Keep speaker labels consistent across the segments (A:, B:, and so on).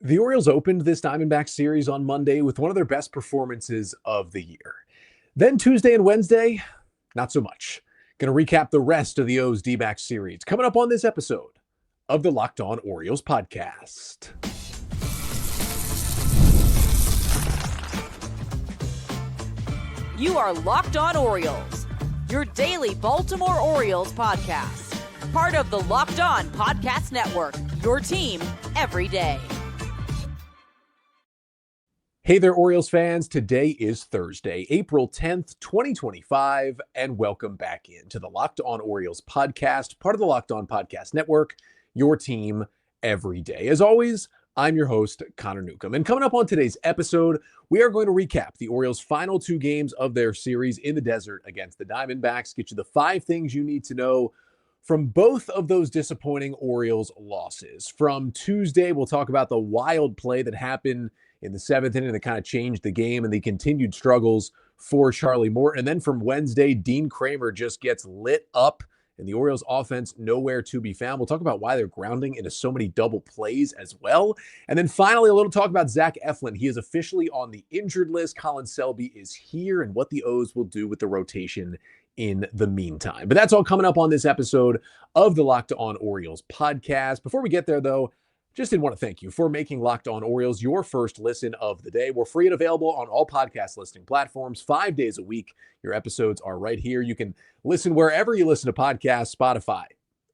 A: The Orioles opened this Diamondbacks series on Monday with one of their best performances of the year. Then Tuesday and Wednesday, not so much. Going to recap the rest of the O's D-backs series coming up on this episode of the Locked On Orioles podcast.
B: You are Locked On Orioles, your daily Baltimore Orioles podcast. Part of the Locked On Podcast Network, your team every day.
A: Hey there, Orioles fans. Today is Thursday, April 10th, 2025, and welcome back into the Locked On Orioles podcast, part of the Locked On Podcast Network, your team every day. As always, I'm your host, Connor Newcomb. And coming up on today's episode, we are going to recap the Orioles' final two games of their series in the desert against the Diamondbacks, get you the 5 things you need to know from both of those disappointing Orioles losses. From Tuesday, we'll talk about the wild play that happened in the 7th inning that kind of changed the game and the continued struggles for Charlie Morton. And then from Wednesday, Dean Kremer just gets lit up and the Orioles offense nowhere to be found. We'll talk about why they're grounding into so many double plays as well. And then finally, a little talk about Zach Eflin. He is officially on the injured list. Colin Selby is here and what the O's will do with the rotation in the meantime. But that's all coming up on this episode of the Locked On Orioles podcast. Before we get there, though, just did want to thank you for making Locked On Orioles your first listen of the day. We're free and available on all podcast listening platforms 5 days a week. Your episodes are right here. You can listen wherever you listen to podcasts, Spotify,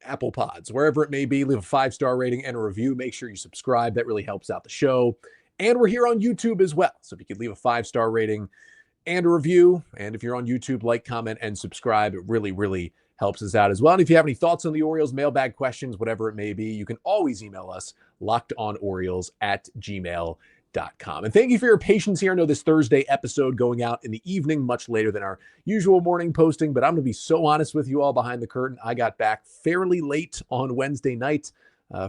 A: Apple Pods, wherever it may be. Leave a 5-star rating and a review. Make sure you subscribe. That really helps out the show. And we're here on YouTube as well. So if you could leave a 5-star rating and a review, and if you're on YouTube, like, comment, and subscribe. It really helps us out as well. And if you have any thoughts on the Orioles, mailbag questions, whatever it may be, you can always email us, lockedonorioles@gmail.com. And thank you for your patience here. I know this Thursday episode going out in the evening, much later than our usual morning posting, but I'm going to be so honest with you all behind the curtain. I got back fairly late on Wednesday night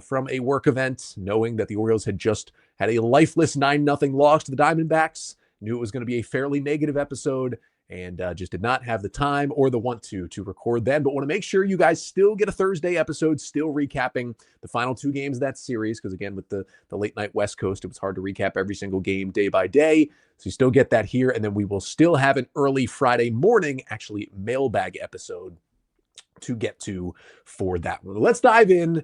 A: from a work event, knowing that the Orioles had just had a lifeless 9-0 loss to the Diamondbacks. Knew it was going to be a fairly negative episode, and just did not have the time or the want to record then, but want to make sure you guys still get a Thursday episode, still recapping the final 2 games of that series, because again, with the late night West Coast, it was hard to recap every single game day by day, so you still get that here, and then we will still have an early Friday morning, actually, mailbag episode to get to for that one. Let's dive in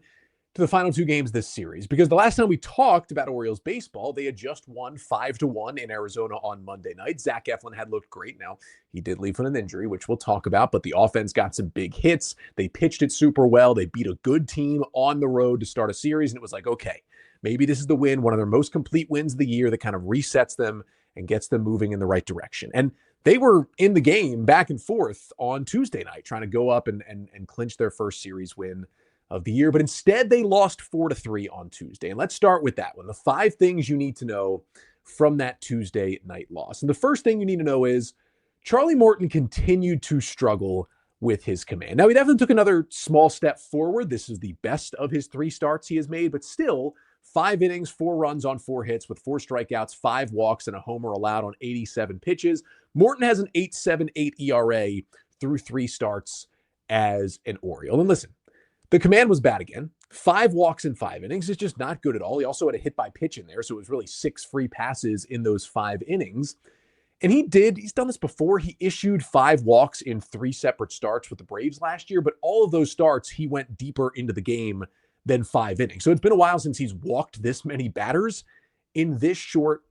A: to the final 2 games of this series, because the last time we talked about Orioles baseball, they had just won 5-1 in Arizona on Monday night. Zach Eflin had looked great. Now, he did leave with an injury, which we'll talk about, but the offense got some big hits. They pitched it super well. They beat a good team on the road to start a series, and it was like, okay, maybe this is the win, one of their most complete wins of the year that kind of resets them and gets them moving in the right direction. And they were in the game back and forth on Tuesday night, trying to go up and clinch their first series win of the year, but instead they lost 4-3 on Tuesday. And let's start with that one. The 5 things you need to know from that Tuesday night loss. And the first thing you need to know is Charlie Morton continued to struggle with his command. Now, he definitely took another small step forward. This is the best of his 3 starts he has made, but still 5 innings, 4 runs on 4 hits with 4 strikeouts, 5 walks, and a homer allowed on 87 pitches. Morton has an 8.78 ERA through 3 starts as an Oriole. And listen, the command was bad again. 5 walks in 5 innings is just not good at all. He also had a hit by pitch in there, so it was really 6 free passes in those 5 innings. And he's done this before. He issued 5 walks in 3 separate starts with the Braves last year, but all of those starts, he went deeper into the game than 5 innings. So it's been a while since he's walked this many batters in this short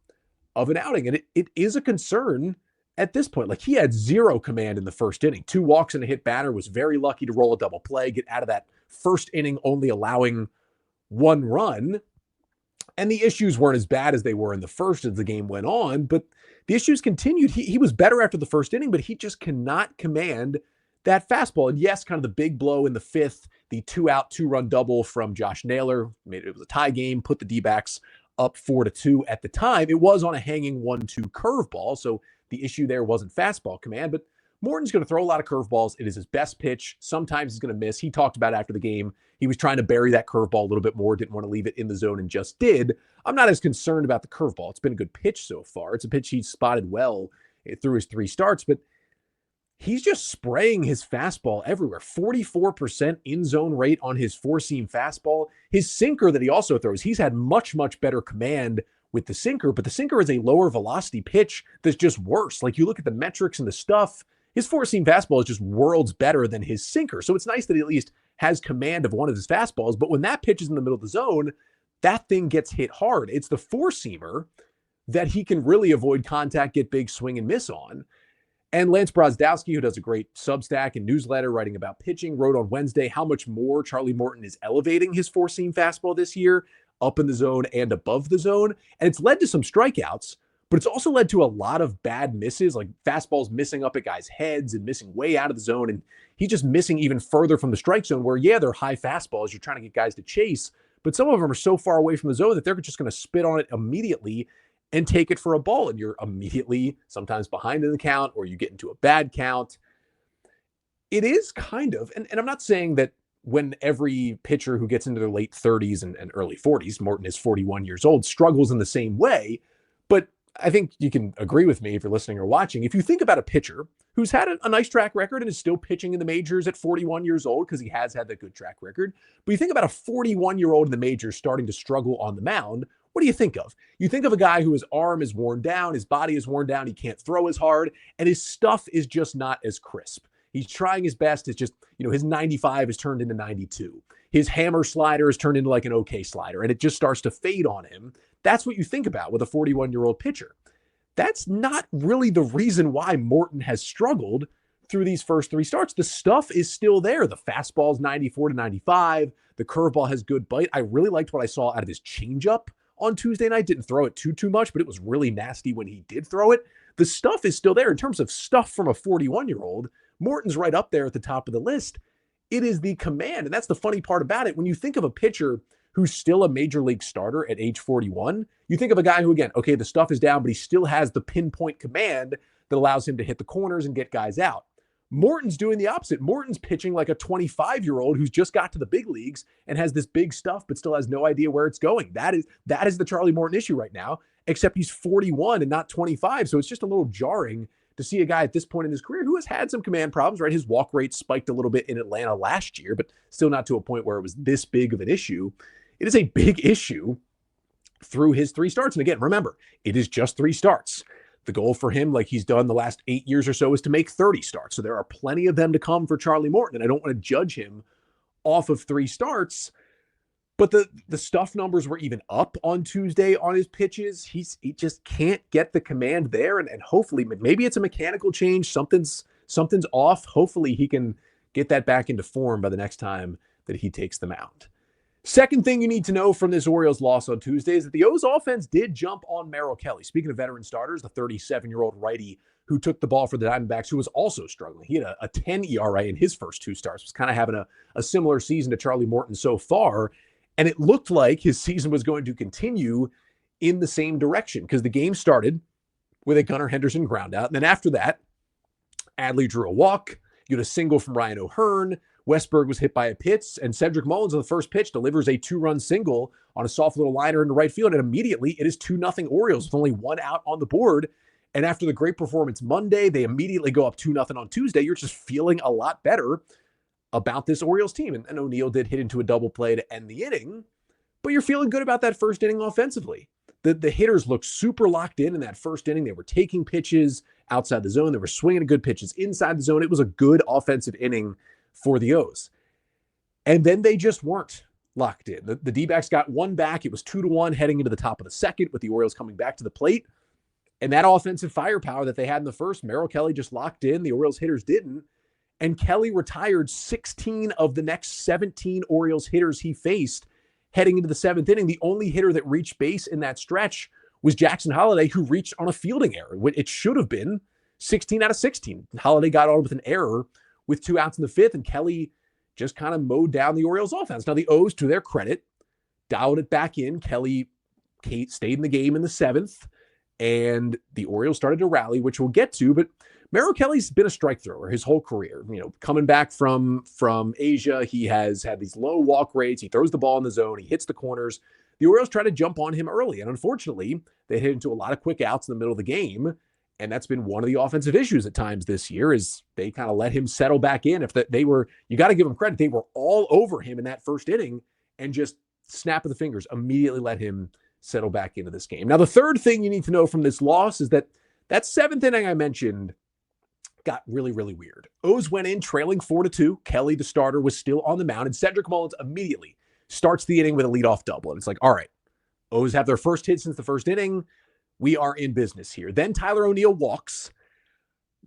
A: of an outing. And it is a concern at this point. Like, he had 0 command in the first inning. 2 walks and a hit batter, was very lucky to roll a double play, get out of that first inning only allowing 1 run. And the issues weren't as bad as they were in the first as the game went on, but the issues continued. He was better after the first inning, but he just cannot command that fastball. And yes, kind of the big blow in the 5th, the 2-out, 2-run double from Josh Naylor, it was a tie game, put the D-backs up 4-2 at the time. It was on a hanging 1-2 curveball, so the issue there wasn't fastball command, but Morton's going to throw a lot of curveballs. It is his best pitch. Sometimes he's going to miss. He talked about after the game, he was trying to bury that curveball a little bit more, didn't want to leave it in the zone, and just did. I'm not as concerned about the curveball. It's been a good pitch so far. It's a pitch he's spotted well through his 3 starts, but he's just spraying his fastball everywhere. 44% in-zone rate on his four-seam fastball. His sinker that he also throws, he's had much, much better command with the sinker, but the sinker is a lower velocity pitch that's just worse. Like, you look at the metrics and the stuff, his four-seam fastball is just worlds better than his sinker. So it's nice that he at least has command of one of his fastballs, but when that pitch is in the middle of the zone, that thing gets hit hard. It's the four-seamer that he can really avoid contact, get big swing and miss on. And Lance Brozdowski, who does a great Substack and newsletter writing about pitching, wrote on Wednesday how much more Charlie Morton is elevating his four-seam fastball this year, up in the zone and above the zone. And it's led to some strikeouts, but it's also led to a lot of bad misses, like fastballs missing up at guys' heads and missing way out of the zone. And he's just missing even further from the strike zone where, yeah, they're high fastballs. You're trying to get guys to chase, but some of them are so far away from the zone that they're just going to spit on it immediately and take it for a ball. And you're immediately sometimes behind in the count, or you get into a bad count. It is kind of, and I'm not saying that when every pitcher who gets into their late 30s and early 40s, Morton is 41 years old, struggles in the same way. But I think you can agree with me if you're listening or watching. If you think about a pitcher who's had a nice track record and is still pitching in the majors at 41 years old, because he has had that good track record, but you think about a 41-year-old in the majors starting to struggle on the mound, what do you think of? You think of a guy who his arm is worn down, his body is worn down, he can't throw as hard, and his stuff is just not as crisp. He's trying his best. It's just, his 95 is turned into 92. His hammer slider is turned into like an okay slider, and it just starts to fade on him. That's what you think about with a 41-year-old pitcher. That's not really the reason why Morton has struggled through these first three starts. The stuff is still there. The fastball's 94 to 95. The curveball has good bite. I really liked what I saw out of his changeup on Tuesday night. Didn't throw it too much, but it was really nasty when he did throw it. The stuff is still there. In terms of stuff from a 41-year-old, Morton's right up there at the top of the list. It is the command, and that's the funny part about it. When you think of a pitcher who's still a major league starter at age 41, you think of a guy who, again, okay, the stuff is down, but he still has the pinpoint command that allows him to hit the corners and get guys out. Morton's doing the opposite. Morton's pitching like a 25-year-old who's just got to the big leagues and has this big stuff, but still has no idea where it's going. That is the Charlie Morton issue right now, except he's 41 and not 25. So it's just a little jarring to see a guy at this point in his career who has had some command problems, right? His walk rate spiked a little bit in Atlanta last year, but still not to a point where it was this big of an issue. It is a big issue through his three starts. And again, remember, it is just three starts. The goal for him, like he's done the last 8 years or so, is to make 30 starts. So there are plenty of them to come for Charlie Morton. And I don't want to judge him off of three starts, but the stuff numbers were even up on Tuesday on his pitches. He just can't get the command there. And hopefully, maybe it's a mechanical change. Something's off. Hopefully he can get that back into form by the next time that he takes the mound. Second thing you need to know from this Orioles loss on Tuesday is that the O's offense did jump on Merrill Kelly. Speaking of veteran starters, the 37-year-old righty who took the ball for the Diamondbacks, who was also struggling. He had a 10 ERA in his first two starts, was kind of having a similar season to Charlie Morton so far. And it looked like his season was going to continue in the same direction because the game started with a Gunnar Henderson ground out. And then after that, Adley drew a walk. You had a single from Ryan O'Hearn. Westberg was hit by a pitch, and Cedric Mullins on the first pitch delivers a 2-run single on a soft little liner into right field. And immediately it is 2-0 Orioles with only one out on the board. And after the great performance Monday, they immediately go up 2-0 on Tuesday. You're just feeling a lot better about this Orioles team. And O'Neill did hit into a double play to end the inning, but you're feeling good about that first inning offensively. The hitters looked super locked in that first inning. They were taking pitches outside the zone. They were swinging good pitches inside the zone. It was a good offensive inning for the O's. And then they just weren't locked in. The D-backs got one back. It was 2-1 heading into the top of the second with the Orioles coming back to the plate. And that offensive firepower that they had in the first, Merrill Kelly just locked in. The Orioles hitters didn't. And Kelly retired 16 of the next 17 Orioles hitters he faced heading into the seventh inning. The only hitter that reached base in that stretch was Jackson Holliday, who reached on a fielding error. It should have been 16 out of 16. Holliday got on with an error with 2 outs in the fifth, and Kelly just kind of mowed down the Orioles offense. Now, the O's, to their credit, dialed it back in. Kelly stayed in the game in the seventh, and the Orioles started to rally, which we'll get to, but Merrill Kelly's been a strike thrower his whole career. Coming back from Asia, he has had these low walk rates. He throws the ball in the zone. He hits the corners. The Orioles try to jump on him early, and unfortunately, they hit into a lot of quick outs in the middle of the game, And that's been one of the offensive issues at times this year is they kind of let him settle back in. You got to give him credit. They were all over him in that first inning and just snap of the fingers, immediately let him settle back into this game. Now, the third thing you need to know from this loss is that seventh inning I mentioned got really, really weird. O's went in trailing 4-2. Kelly, the starter, was still on the mound, and Cedric Mullins immediately starts the inning with a leadoff double. And it's like, all right, O's have their first hit since the first inning. We are in business here. Then Tyler O'Neill walks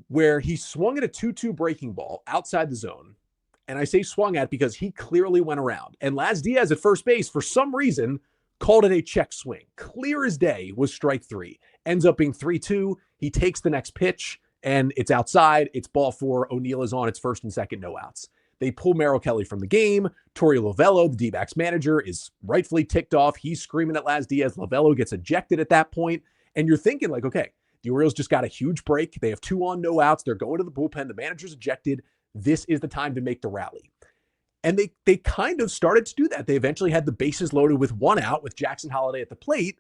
A: where he swung at a 2-2 breaking ball outside the zone. And I say swung at because he clearly went around. And Laz Diaz at first base, for some reason, called it a check swing. Clear as day was strike three. Ends up being 3-2. He takes the next pitch, and it's outside. It's ball four. O'Neill is on its first and second, no outs. They pull Merrill Kelly from the game. Torey Lovello, the D-backs manager, is rightfully ticked off. He's screaming at Laz Diaz. Lovello gets ejected at that point. And you're thinking like, okay, the Orioles just got a huge break. They have 2 on, no outs. They're going to the bullpen. The manager's ejected. This is the time to make the rally. And they kind of started to do that. They eventually had the bases loaded with 1 out with Jackson Holliday at the plate.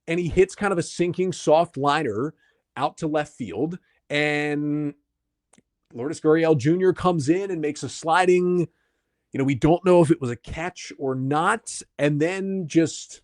A: And he hits kind of a sinking soft liner out to left field. And Lourdes Gurriel Jr. comes in and makes a sliding, we don't know if it was a catch or not. And then just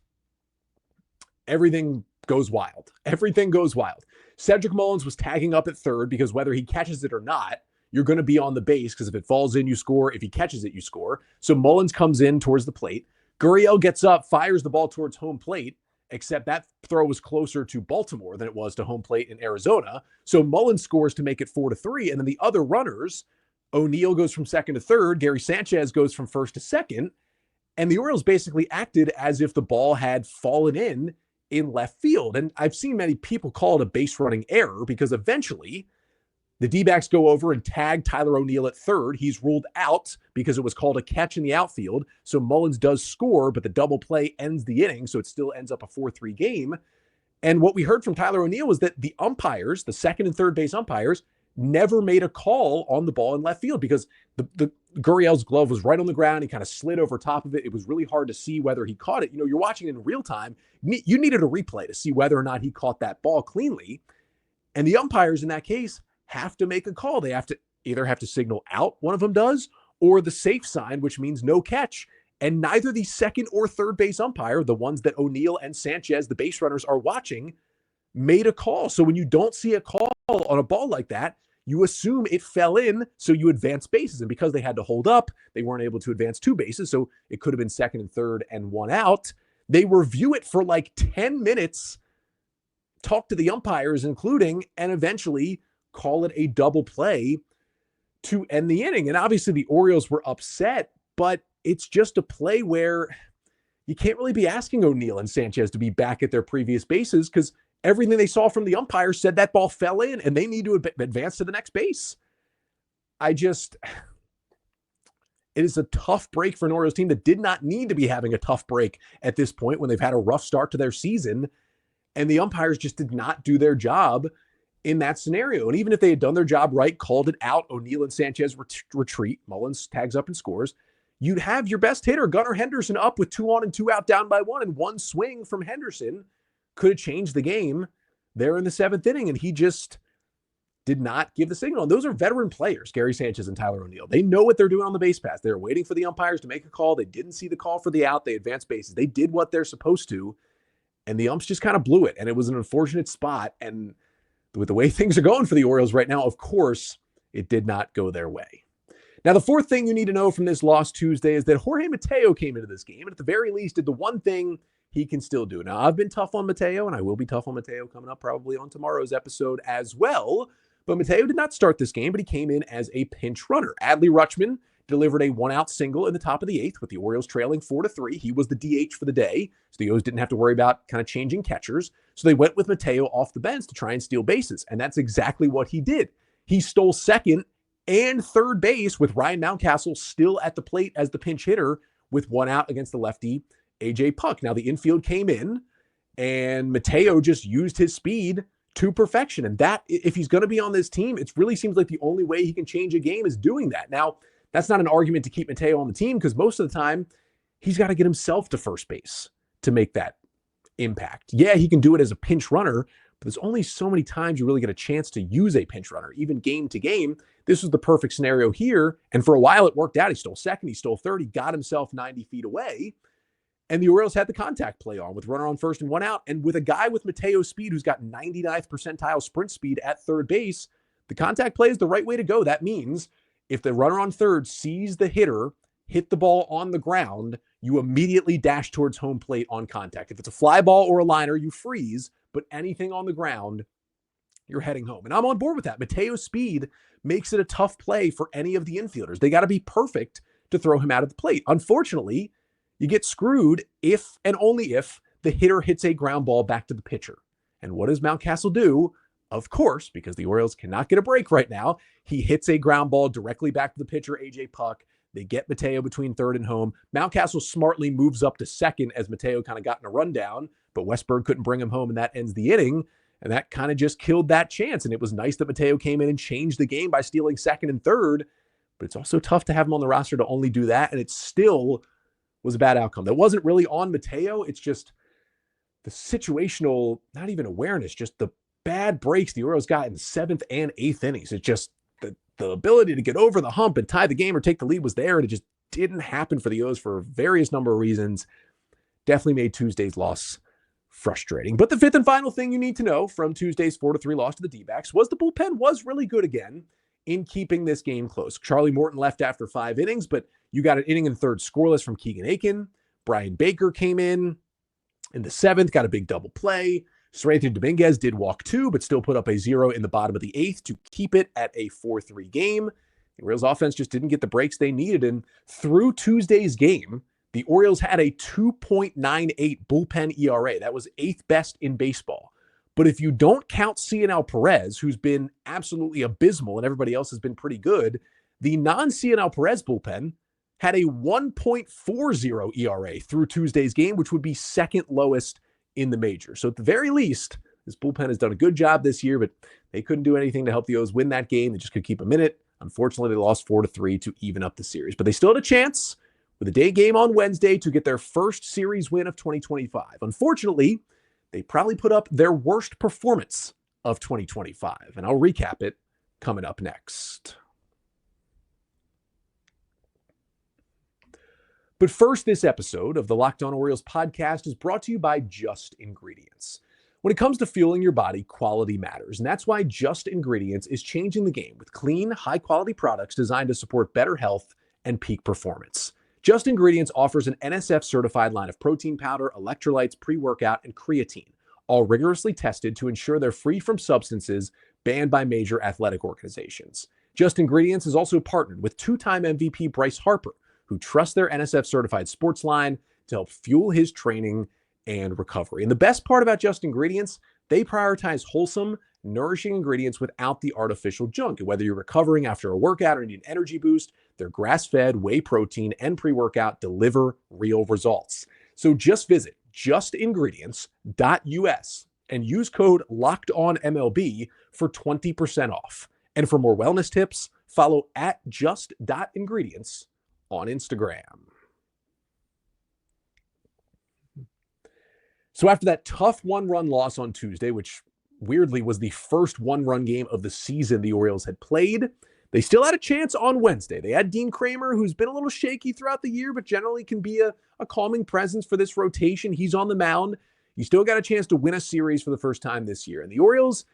A: everything goes wild. Everything goes wild. Cedric Mullins was tagging up at third because whether he catches it or not, you're going to be on the base because if it falls in, you score. If he catches it, you score. So Mullins comes in towards the plate. Gurriel gets up, fires the ball towards home plate, except that throw was closer to Baltimore than it was to home plate in Arizona. So Mullins scores to make it 4-3. And then the other runners, O'Neill goes from second to third. Gary Sanchez goes from first to second. And the Orioles basically acted as if the ball had fallen in left field. And I've seen many people call it a base running error because eventually the D-backs go over and tag Tyler O'Neill at third. He's ruled out because it was called a catch in the outfield. So Mullins does score, but the double play ends the inning. So it still ends up a 4-3 game. And what we heard from Tyler O'Neill was that the umpires, the second and third base umpires, never made a call on the ball in left field because the Gurriel's glove was right on the ground. He kind of slid over top of it. It was really hard to see whether he caught it. You're watching it in real time. You needed a replay to see whether or not he caught that ball cleanly. And the umpires in that case have to make a call. They have to either signal out, one of them does, or the safe sign, which means no catch. And neither the second or third base umpire, the ones that O'Neill and Sanchez, the base runners, are watching, made a call. So when you don't see a call on a ball like that, you assume it fell in, so you advance bases. And because they had to hold up, they weren't able to advance 2 bases, so it could have been second and third and 1 out. They review it for like 10 minutes, talk to the umpires, including, and eventually call it a double play to end the inning. And obviously the Orioles were upset, but it's just a play where you can't really be asking O'Neill and Sanchez to be back at their previous bases because everything they saw from the umpire said that ball fell in and they need to advance to the next base. It is a tough break for an Orioles team that did not need to be having a tough break at this point when they've had a rough start to their season. And the umpires just did not do their job in that scenario. And even if they had done their job right, called it out, O'Neill and Sanchez retreat, Mullins tags up and scores, you'd have your best hitter, Gunnar Henderson, up with 2 on and 2 out down by 1, and 1 swing from Henderson could have changed the game there in the 7th inning. And he just did not give the signal. And those are veteran players, Gary Sanchez and Tyler O'Neill. They know what they're doing on the base pass. They're waiting for the umpires to make a call. They didn't see the call for the out. They advanced bases. They did what they're supposed to. And the umps just kind of blew it. And it was an unfortunate spot. And with the way things are going for the Orioles right now, of course, it did not go their way. Now, the fourth thing you need to know from this loss Tuesday is that Jorge Mateo came into this game and at the very least did the one thing he can still do. Now, I've been tough on Mateo, and I will be tough on Mateo coming up probably on tomorrow's episode as well. But Mateo did not start this game, but he came in as a pinch runner. Adley Rutschman delivered a 1-out single in the top of the 8th with the Orioles trailing 4-3. He was the DH for the day, so the O's didn't have to worry about kind of changing catchers. So they went with Mateo off the bench to try and steal bases, and that's exactly what he did. He stole second and third base with Ryan Mountcastle still at the plate as the pinch hitter with 1 out against the lefty A.J. Puck. Now the infield came in, and Mateo just used his speed to perfection. And that, if he's going to be on this team, it really seems like the only way he can change a game is doing that. Now, that's not an argument to keep Mateo on the team because most of the time he's got to get himself to first base to make that impact. Yeah, he can do it as a pinch runner, But there's only so many times you really get a chance to use a pinch runner, even game to game. This was the perfect scenario here. And for a while, it worked out. He stole second, he stole third, he got himself 90 feet away. And the Orioles had the contact play on with runner on first and one out. And with a guy with Mateo's speed who's got 99th percentile sprint speed at third base, the contact play is the right way to go. That means if the runner on third sees the hitter hit the ball on the ground, you immediately dash towards home plate on contact. If it's a fly ball or a liner, you freeze, but anything on the ground, you're heading home. And I'm on board with that. Mateo's speed makes it a tough play for any of the infielders. They got to be perfect to throw him out of the plate. Unfortunately, you get screwed if and only if the hitter hits a ground ball back to the pitcher. And what does Mountcastle do? Of course, because the Orioles cannot get a break right now, he hits a ground ball directly back to the pitcher, A.J. Puck. They get Mateo between third and home. Mountcastle smartly moves up to second as Mateo kind of got in a rundown, but Westberg couldn't bring him home, and that ends the inning. And that kind of just killed that chance. And it was nice that Mateo came in and changed the game by stealing second and third, but it's also tough to have him on the roster to only do that, and it still was a bad outcome. That wasn't really on Mateo. It's just the situational, not even awareness, just the bad breaks the Orioles got in the 7th and 8th innings. It's just the ability to get over the hump and tie the game or take the lead was there, and it just didn't happen for the O's for various number of reasons. Definitely made Tuesday's loss frustrating. But the fifth and final thing you need to know from Tuesday's 4-3 loss to the D-backs was the bullpen was really good again in keeping this game close. Charlie Morton left after 5 innings, but you got an inning and third scoreless from Keegan Aiken. Brian Baker came in the 7th, got a big double play. Seranthony Dominguez did walk 2, but still put up a 0 in the bottom of the 8th to keep it at a 4-3 game. The Orioles offense just didn't get the breaks they needed. And through Tuesday's game, the Orioles had a 2.98 bullpen ERA. That was 8th best in baseball. But if you don't count Cionel Perez, who's been absolutely abysmal and everybody else has been pretty good, the non-Cionel Perez bullpen had a 1.40 ERA through Tuesday's game, which would be second lowest in the major. So at the very least, this bullpen has done a good job this year, but they couldn't do anything to help the O's win that game. They just could keep them in it. Unfortunately, they lost 4-3 to even up the series, but they still had a chance with a day game on Wednesday to get their first series win of 2025. Unfortunately, they probably put up their worst performance of 2025, and I'll recap it coming up next. But first, this episode of the Locked On Orioles podcast is brought to you by Just Ingredients. When it comes to fueling your body, quality matters, and that's why Just Ingredients is changing the game with clean, high-quality products designed to support better health and peak performance. Just Ingredients offers an NSF-certified line of protein powder, electrolytes, pre-workout, and creatine, all rigorously tested to ensure they're free from substances banned by major athletic organizations. Just Ingredients is also partnered with 2-time MVP Bryce Harper, who trusts their NSF-certified sports line to help fuel his training and recovery. And the best part about Just Ingredients, they prioritize wholesome, nourishing ingredients without the artificial junk. And whether you're recovering after a workout or need an energy boost, their grass-fed whey protein and pre-workout deliver real results. So just visit justingredients.us and use code LOCKEDONMLB for 20% off. And for more wellness tips, follow @just.ingredients on Instagram. So after that tough 1-run loss on Tuesday, which weirdly was the first 1-run game of the season the Orioles had played, they still had a chance on Wednesday. They had Dean Kremer, who's been a little shaky throughout the year, but generally can be a calming presence for this rotation. He's on the mound. You still got a chance to win a series for the first time this year. And the Orioles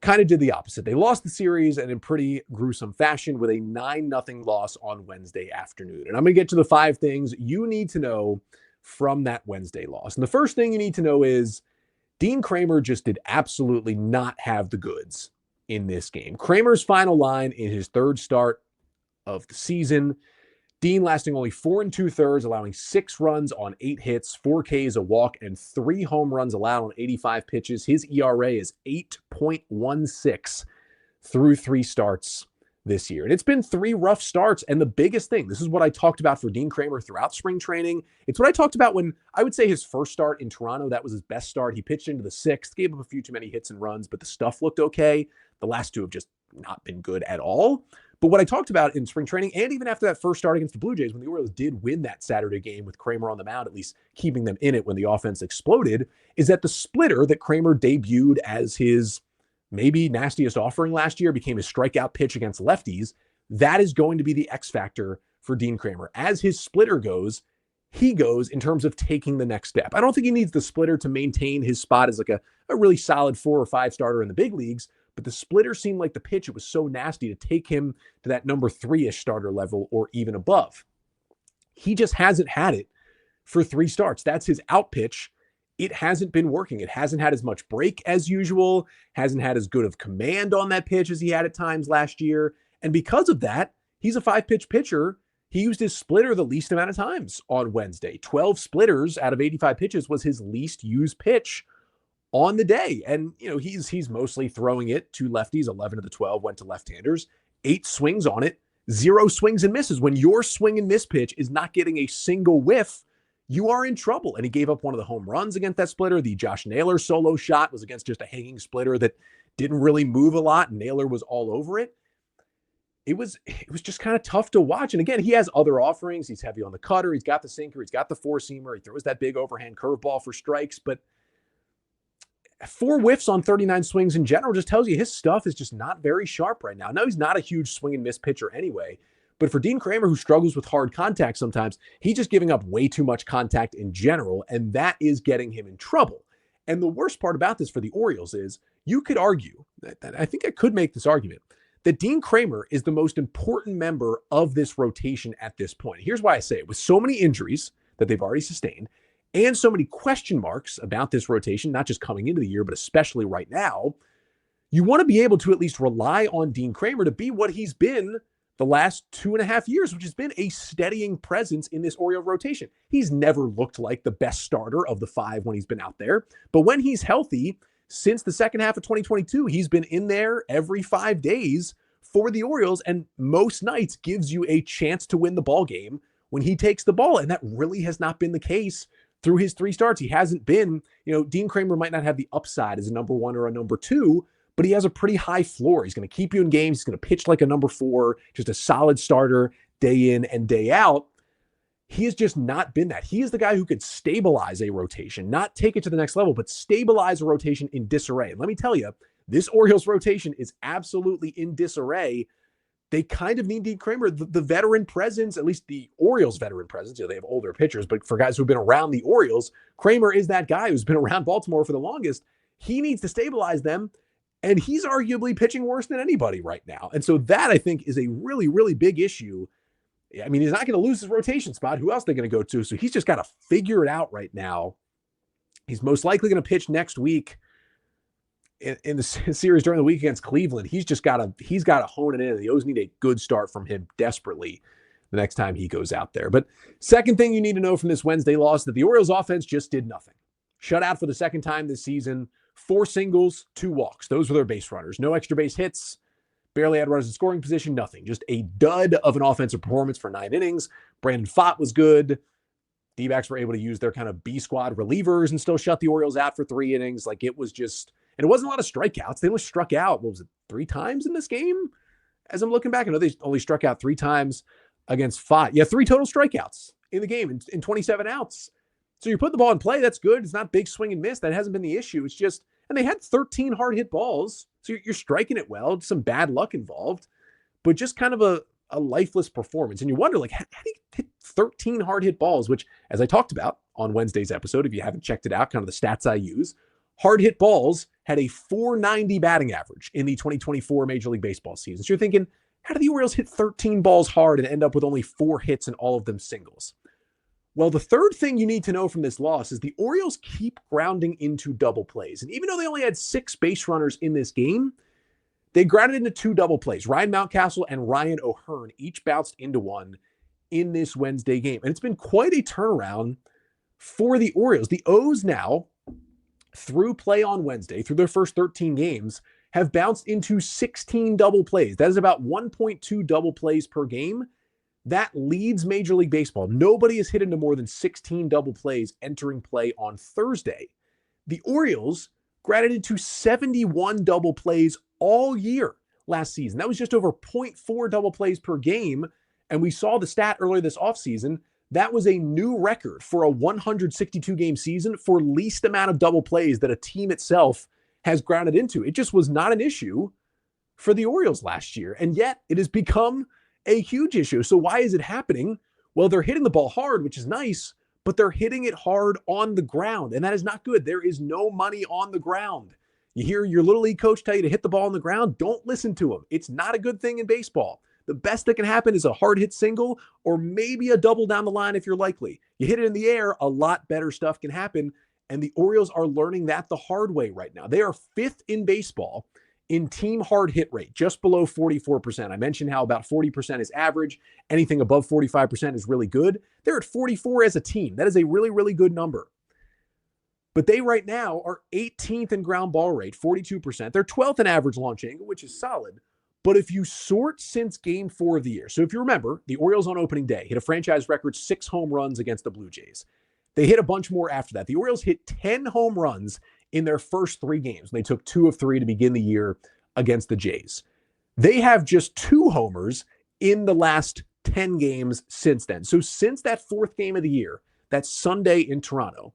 A: kind of did the opposite. They lost the series and in pretty gruesome fashion with a 9-0 loss on Wednesday afternoon. And I'm going to get to the 5 things you need to know from that Wednesday loss. And the first thing you need to know is Dean Kremer just did absolutely not have the goods in this game. Kramer's final line in his 3rd start of the season, Dean lasting only 4 2/3, allowing 6 runs on 8 hits, 4 Ks, a walk, and 3 home runs allowed on 85 pitches. His ERA is 8.16 through 3 starts this year. And it's been 3 rough starts. And the biggest thing, this is what I talked about for Dean Kremer throughout spring training. It's what I talked about when I would say his first start in Toronto, that was his best start. He pitched into the 6th, gave up a few too many hits and runs, but the stuff looked okay. The last 2 have just not been good at all. But what I talked about in spring training, and even after that first start against the Blue Jays, when the Orioles did win that Saturday game with Kremer on the mound, at least keeping them in it when the offense exploded, is that the splitter that Kremer debuted as his maybe nastiest offering last year, became his strikeout pitch against lefties. That is going to be the X factor for Dean Kremer. As his splitter goes, he goes in terms of taking the next step. I don't think he needs the splitter to maintain his spot as like a really solid 4 or 5 starter in the big leagues, but the splitter seemed like the pitch, it was so nasty to take him to that number 3-ish starter level or even above. He just hasn't had it for 3 starts. That's his out pitch. It hasn't been working. It hasn't had as much break as usual, hasn't had as good of command on that pitch as he had at times last year. And because of that, he's a 5-pitch pitcher. He used his splitter the least amount of times on Wednesday. 12 splitters out of 85 pitches was his least used pitch on the day. And, he's mostly throwing it to lefties. 11 of the 12 went to left-handers. 8 swings on it, 0 swings and misses. When your swing and miss pitch is not getting a single whiff, you are in trouble. And he gave up one of the home runs against that splitter. The Josh Naylor solo shot was against just a hanging splitter that didn't really move a lot. Naylor was all over it. It was just kind of tough to watch. And again, he has other offerings. He's heavy on the cutter. He's got the sinker. He's got the 4-seamer. He throws that big overhand curveball for strikes. But 4 whiffs on 39 swings in general just tells you his stuff is just not very sharp right now. Now, he's not a huge swing and miss pitcher anyway. But for Dean Kremer, who struggles with hard contact sometimes, he's just giving up way too much contact in general, and that is getting him in trouble. And the worst part about this for the Orioles is you could argue, that I think I could make this argument, that Dean Kremer is the most important member of this rotation at this point. Here's why I say it. With so many injuries that they've already sustained and so many question marks about this rotation, not just coming into the year, but especially right now, you want to be able to at least rely on Dean Kremer to be what he's been the last 2.5 years, which has been a steadying presence in this Oriole rotation. He's never looked like the best starter of the 5 when he's been out there. But when he's healthy, since the second half of 2022, he's been in there every 5 days for the Orioles, and most nights gives you a chance to win the ball game when he takes the ball. And that really has not been the case through his 3 starts. He hasn't been, Dean Kremer might not have the upside as a number 1 or a number 2, but he has a pretty high floor. He's going to keep you in games. He's going to pitch like a number 4, just a solid starter day in and day out. He has just not been that. He is the guy who could stabilize a rotation, not take it to the next level, but stabilize a rotation in disarray. And let me tell you, this Orioles rotation is absolutely in disarray. They kind of need Dean Kremer, the veteran presence, at least the Orioles veteran presence. They have older pitchers, but for guys who've been around the Orioles, Kremer is that guy who's been around Baltimore for the longest. He needs to stabilize them. And he's arguably pitching worse than anybody right now. And so that, I think, is a really, really big issue. I mean, he's not going to lose his rotation spot. Who else are they going to go to? So he's just got to figure it out right now. He's most likely going to pitch next week in the series during the week against Cleveland. He's got to hone it in. The O's need a good start from him desperately the next time he goes out there. But second thing you need to know from this Wednesday loss, that the Orioles offense just did nothing. Shut out for the second time this season. 4 singles, 2 walks. Those were their base runners. No extra base hits. Barely had runners in scoring position. Nothing. Just a dud of an offensive performance for 9 innings. Brandon Pfaadt was good. D-backs were able to use their kind of B squad relievers and still shut the Orioles out for 3 innings. Like, it was just, and it wasn't a lot of strikeouts. They only struck out, 3 times in this game? As I'm looking back, I know they only struck out 3 times against Pfaadt. Yeah, 3 total strikeouts in the game in 27 outs. So you're putting the ball in play. That's good. It's not big swing and miss. That hasn't been the issue. It's just, and they had 13 hard hit balls. So you're striking it well. Some bad luck involved, but just kind of a lifeless performance. And you wonder, like, how do you hit 13 hard hit balls, which, as I talked about on Wednesday's episode, if you haven't checked it out, kind of the stats I use, hard hit balls had a .490 batting average in the 2024 Major League Baseball season. So you're thinking, how do the Orioles hit 13 balls hard and end up with only 4 hits and all of them singles? Well, the third thing you need to know from this loss is the Orioles keep grounding into double plays. And even though they only had 6 base runners in this game, they grounded into 2 double plays. Ryan Mountcastle and Ryan O'Hearn each bounced into one in this Wednesday game. And it's been quite a turnaround for the Orioles. The O's now, through play on Wednesday, through their first 13 games, have bounced into 16 double plays. That is about 1.2 double plays per game. That leads Major League Baseball. Nobody has hit into more than 16 double plays entering play on Thursday. The Orioles grounded into 71 double plays all year. last season. That was just over 0.4 double plays per game. And we saw the stat earlier this offseason. That was a new record for a 162 game season for least amount of double plays that a team itself has grounded into. It just was not an issue for the Orioles last year. And yet it has become a huge issue. So why is it happening? Well, they're hitting the ball hard, which is nice, but they're hitting it hard on the ground. And that is not good. There is no money on the ground. You hear your little league coach tell you to hit the ball on the ground. Don't listen to him. It's not a good thing in baseball. The best that can happen is a hard hit single or maybe a double down the line if you're likely. You hit it in the air, a lot better stuff can happen. And the Orioles are learning that the hard way right now. They are 5th in baseball in team hard hit rate, just below 44%. I mentioned how about 40% is average. Anything above 45% is really good. They're at 44 as a team. That is a really, really good number. But they right now are 18th in ground ball rate, 42%. They're 12th in average launch angle, which is solid. But if you sort since game 4 of the year, so if you remember, the Orioles on opening day hit a franchise record 6 home runs against the Blue Jays. They hit a bunch more after that. The Orioles hit 10 home runs in their first 3 games. They took 2 of 3 to begin the year against the Jays. They have just 2 homers in the last 10 games since then. So since that 4th game of the year, that Sunday in Toronto,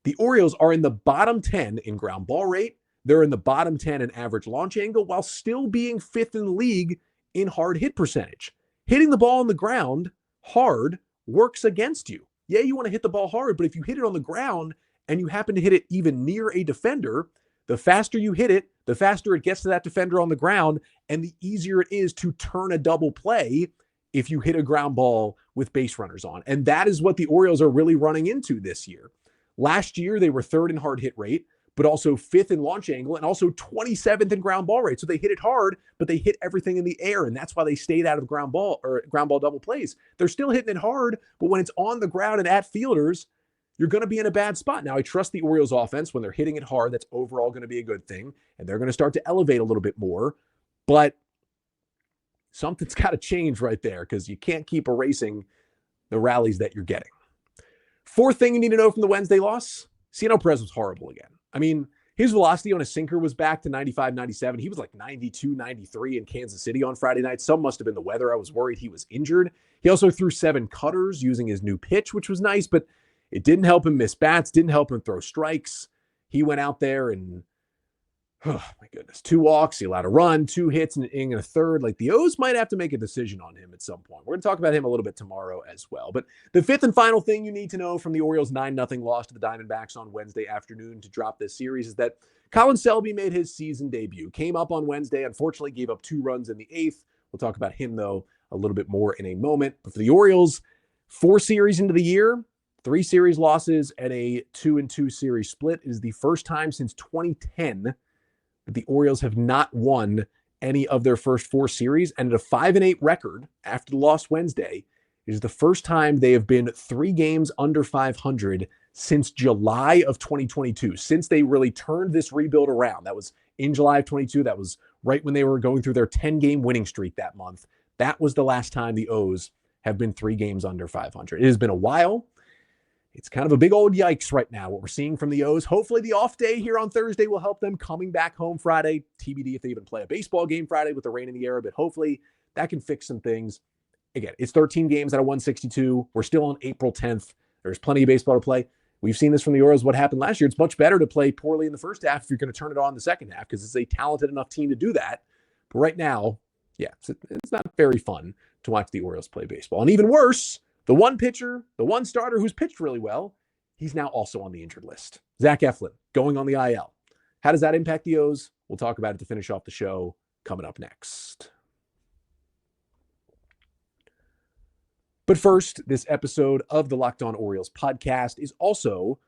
A: the Orioles are in the bottom 10 in ground ball rate. They're in the bottom 10 in average launch angle while still being 5th in the league in hard hit percentage. Hitting the ball on the ground hard works against you. Yeah, you want to hit the ball hard, but if you hit it on the ground and you happen to hit it even near a defender, the faster you hit it, the faster it gets to that defender on the ground, and the easier it is to turn a double play if you hit a ground ball with base runners on. And that is what the Orioles are really running into this year. Last year, they were 3rd in hard hit rate, but also 5th in launch angle and also 27th in ground ball rate. So they hit it hard, but they hit everything in the air. And that's why they stayed out of ground ball double plays. They're still hitting it hard, but when it's on the ground and at fielders, you're going to be in a bad spot. Now, I trust the Orioles offense when they're hitting it hard. That's overall going to be a good thing. And they're going to start to elevate a little bit more. But something's got to change right there because you can't keep erasing the rallies that you're getting. 4th thing you need to know from the Wednesday loss, Ciano Perez was horrible again. I mean, his velocity on a sinker was back to 95, 97. He was like 92, 93 in Kansas City on Friday night. Some must have been the weather. I was worried he was injured. He also threw 7 cutters using his new pitch, which was nice, but it didn't help him miss bats, didn't help him throw strikes. He went out there and, oh my goodness, 2 walks. He allowed a run, 2 hits, and an inning and a third. Like the O's might have to make a decision on him at some point. We're going to talk about him a little bit tomorrow as well. But the 5th and final thing you need to know from the Orioles' 9-0 loss to the Diamondbacks on Wednesday afternoon to drop this series is that Colin Selby made his season debut. Came up on Wednesday, unfortunately gave up 2 runs in the 8th. We'll talk about him, though, a little bit more in a moment. But for the Orioles, 4 series into the year, 3 series losses, and a 2-2 series split. It is the first time since 2010 that the Orioles have not won any of their first 4 series. And at a 5-8 record after the loss Wednesday, it is the first time they have been 3 games under 500 since July of 2022, since they really turned this rebuild around. That was in July of 22. That was right when they were going through their 10-game winning streak that month. That was the last time the O's have been 3 games under 500. It has been a while. It's kind of a big old yikes right now, what we're seeing from the O's. Hopefully the off day here on Thursday will help them coming back home Friday. TBD if they even play a baseball game Friday with the rain in the air, but hopefully that can fix some things. Again, it's 13 games out of 162. We're still on April 10th. There's plenty of baseball to play. We've seen this from the Orioles, what happened last year. It's much better to play poorly in the first half if you're going to turn it on in the second half because it's a talented enough team to do that. But right now, yeah, it's not very fun to watch the Orioles play baseball. And even worse, the one pitcher, the one starter who's pitched really well, he's now also on the injured list. Zach Eflin going on the IL. How does that impact the O's? We'll talk about it to finish off the show coming up next. But first, this episode of the Locked On Orioles podcast is also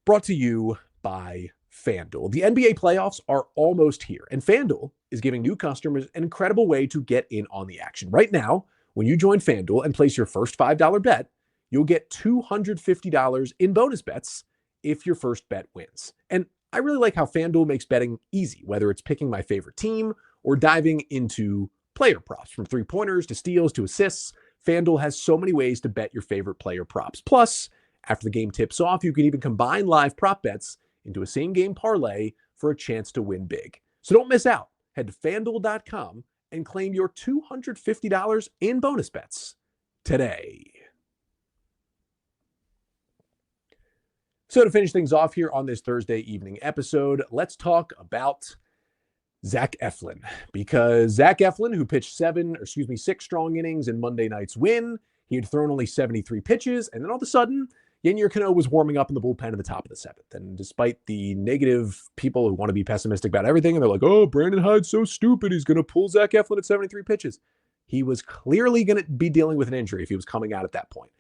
A: brought to you by FanDuel. The NBA playoffs are almost here, and FanDuel is giving new customers an incredible way to get in on the action. Right now, when you join FanDuel and place your first $5 bet, you'll get $250 in bonus bets if your first bet wins. And I really like how FanDuel makes betting easy, whether it's picking my favorite team or diving into player props, from 3-pointers to steals to assists. FanDuel has so many ways to bet your favorite player props. Plus, after the game tips off, you can even combine live prop bets into a same-game parlay for a chance to win big. So don't miss out. Head to FanDuel.com and claim your $250 in bonus bets today. So to finish things off here on this Thursday evening episode, let's talk about Zach Eflin, because Zach Eflin, who pitched 6 strong innings in Monday night's win, he had thrown only 73 pitches, and then all of a sudden, Yennier Cano was warming up in the bullpen in the top of the 7th. And despite the negative people who want to be pessimistic about everything, and they're like, oh, Brandon Hyde's so stupid, he's going to pull Zach Eflin at 73 pitches. He was clearly going to be dealing with an injury if he was coming out at that point.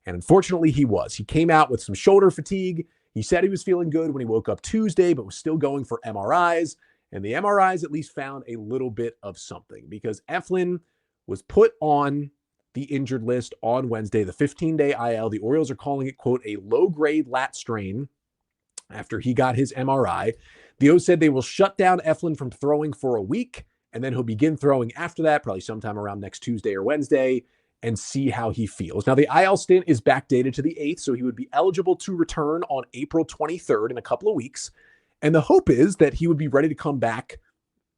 A: And unfortunately, he was. He came out with some shoulder fatigue. He said he was feeling good when he woke up Tuesday, but was still going for MRIs. And the MRIs at least found a little bit of something, because Eflin was put on the injured list on Wednesday, the 15-day IL. The Orioles are calling it, quote, a low-grade lat strain after he got his MRI. The O's said they will shut down Eflin from throwing for a week, and then he'll begin throwing after that, probably sometime around next Tuesday or Wednesday, and see how he feels. Now, the IL stint is backdated to the 8th, so he would be eligible to return on April 23rd in a couple of weeks. And the hope is that he would be ready to come back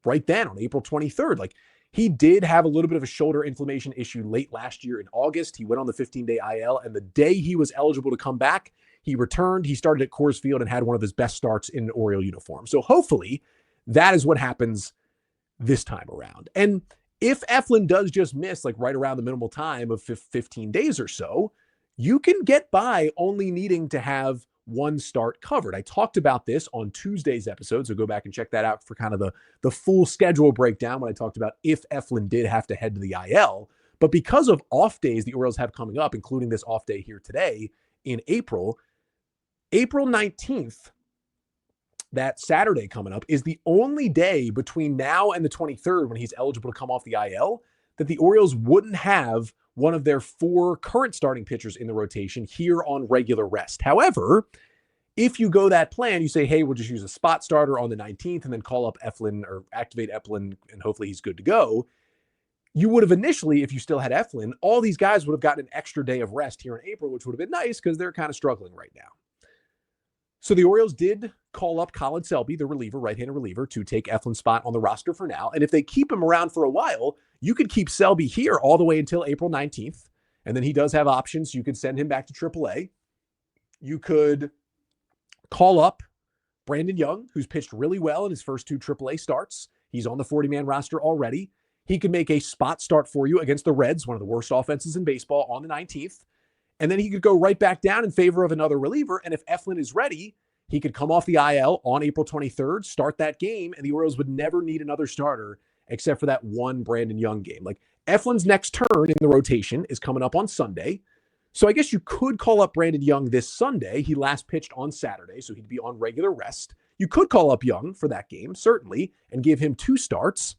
A: right then on April 23rd. Like, he did have a little bit of a shoulder inflammation issue late last year in August. He went on the 15-day IL, and the day he was eligible to come back, he returned. He started at Coors Field and had one of his best starts in an Oriole uniform. So hopefully that is what happens this time around. And if Eflin does just miss like right around the minimal time of 15 days or so, you can get by only needing to have one start covered. I talked about this on Tuesday's episode, so go back and check that out for kind of the full schedule breakdown when I talked about if Eflin did have to head to the IL. But because of off days the Orioles have coming up, including this off day here today in April 19th, that Saturday coming up, is the only day between now and the 23rd when he's eligible to come off the IL that the Orioles wouldn't have one of their 4 current starting pitchers in the rotation here on regular rest. However, if you go that plan, you say, hey, we'll just use a spot starter on the 19th and then call up Eflin or activate Eflin, and hopefully he's good to go. You would have initially, if you still had Eflin, all these guys would have gotten an extra day of rest here in April, which would have been nice because they're kind of struggling right now. So the Orioles did call up Colin Selby, the reliever, right-handed reliever, to take Eflin's spot on the roster for now. And if they keep him around for a while, you could keep Selby here all the way until April 19th. And then he does have options. You could send him back to AAA. You could call up Brandon Young, who's pitched really well in his first 2 AAA starts. He's on the 40-man roster already. He could make a spot start for you against the Reds, one of the worst offenses in baseball, on the 19th. And then he could go right back down in favor of another reliever. And if Eflin is ready, he could come off the IL on April 23rd, start that game, and the Orioles would never need another starter except for that one Brandon Young game. Like, Eflin's next turn in the rotation is coming up on Sunday. So I guess you could call up Brandon Young this Sunday. He last pitched on Saturday, so he'd be on regular rest. You could call up Young for that game, certainly, and give him 2 starts.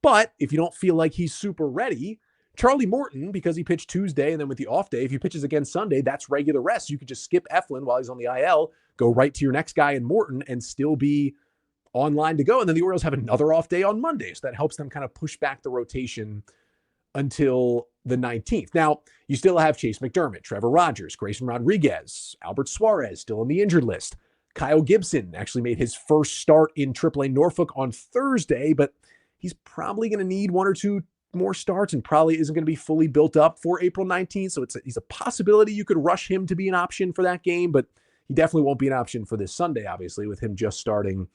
A: But if you don't feel like he's super ready, Charlie Morton, because he pitched Tuesday and then with the off day, if he pitches again Sunday, that's regular rest. You could just skip Eflin while he's on the IL, go right to your next guy in Morton, and still be online to go. And then the Orioles have another off day on Monday. So that helps them kind of push back the rotation until the 19th. Now, you still have Chase McDermott, Trevor Rogers, Grayson Rodriguez, Albert Suarez still on the injured list. Kyle Gibson actually made his first start in AAA Norfolk on Thursday, but he's probably going to need 1 or 2 more starts and probably isn't going to be fully built up for April 19th. So he's a possibility you could rush him to be an option for that game, but he definitely won't be an option for this Sunday, obviously, with him just starting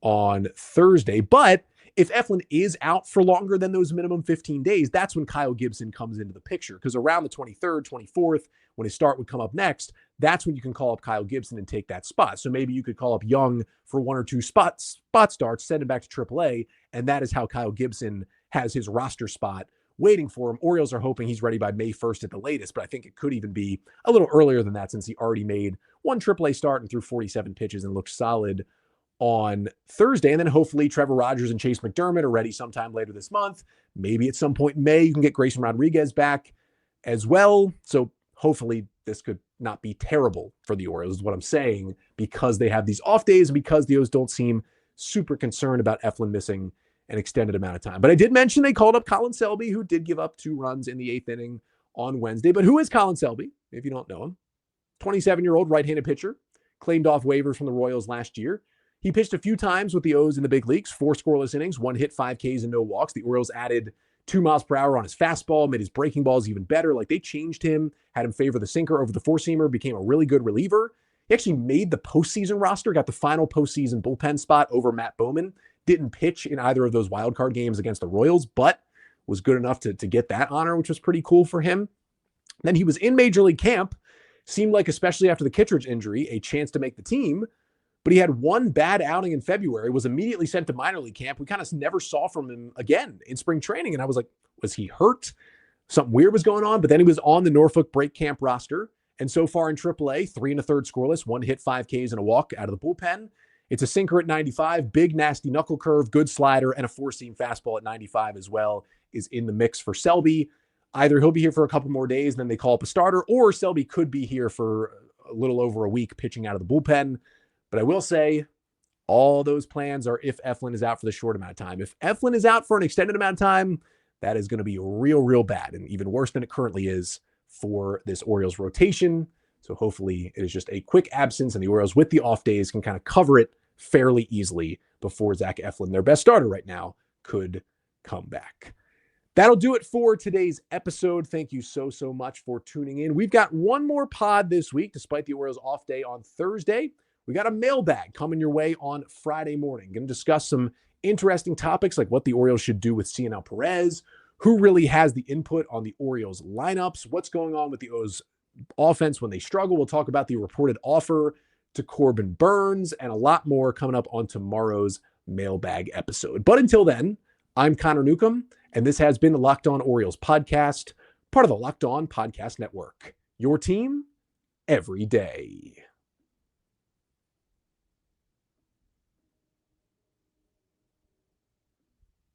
A: on Thursday. But if Eflin is out for longer than those minimum 15 days, that's when Kyle Gibson comes into the picture, because around the 23rd, 24th, when his start would come up next, that's when you can call up Kyle Gibson and take that spot. So maybe you could call up Young for 1 or 2 spot starts, send him back to AAA, and that is how Kyle Gibson has his roster spot waiting for him. Orioles are hoping he's ready by May 1st at the latest, but I think it could even be a little earlier than that, since he already made 1 AAA start and threw 47 pitches and looked solid on Thursday. And then hopefully Trevor Rogers and Chase McDermott are ready sometime later this month. Maybe at some point in May, you can get Grayson Rodriguez back as well. So hopefully this could not be terrible for the Orioles, is what I'm saying, because they have these off days and because the O's don't seem super concerned about Eflin missing an extended amount of time. But I did mention they called up Colin Selby, who did give up 2 runs in the 8th inning on Wednesday. But who is Colin Selby, if you don't know him? 27-year-old right-handed pitcher, claimed off waivers from the Royals last year. He pitched a few times with the O's in the big leagues, 4 scoreless innings, 1 hit, 5 Ks, and no walks. The Orioles added 2 miles per hour on his fastball, made his breaking balls even better. Like, they changed him, had him favor the sinker over the 4-seamer, became a really good reliever. He actually made the postseason roster, got the final postseason bullpen spot over Matt Bowman. Didn't pitch in either of those wildcard games against the Royals, but was good enough to get that honor, which was pretty cool for him. Then he was in Major League camp, seemed like, especially after the Kittredge injury, a chance to make the team. But he had one bad outing in February, was immediately sent to minor league camp. We kind of never saw from him again in spring training. And I was like, was he hurt? Something weird was going on. But then he was on the Norfolk break camp roster. And so far in AAA, 3 1/3 scoreless, 1 hit, 5 Ks, and a walk out of the bullpen. It's a sinker at 95, big, nasty knuckle curve, good slider, and a 4-seam fastball at 95 as well is in the mix for Selby. Either he'll be here for a couple more days, and then they call up a starter, or Selby could be here for a little over a week pitching out of the bullpen. But I will say, all those plans are if Eflin is out for the short amount of time. If Eflin is out for an extended amount of time, that is going to be real, real bad, and even worse than it currently is for this Orioles rotation. So hopefully it is just a quick absence, and the Orioles with the off days can kind of cover it fairly easily before Zach Eflin, their best starter right now, could come back. That'll do it for today's episode. Thank you so, so much for tuning in. We've got one more pod this week, despite the Orioles off day on Thursday. We got a mailbag coming your way on Friday morning. Going to discuss some interesting topics like what the Orioles should do with Cionel Perez, who really has the input on the Orioles lineups, what's going on with the O's offense when they struggle. We'll talk about the reported offer to Corbin Burns and a lot more coming up on tomorrow's mailbag episode. But until then, I'm Connor Newcomb, and this has been the Locked On Orioles podcast, part of the Locked On Podcast Network. Your team every day.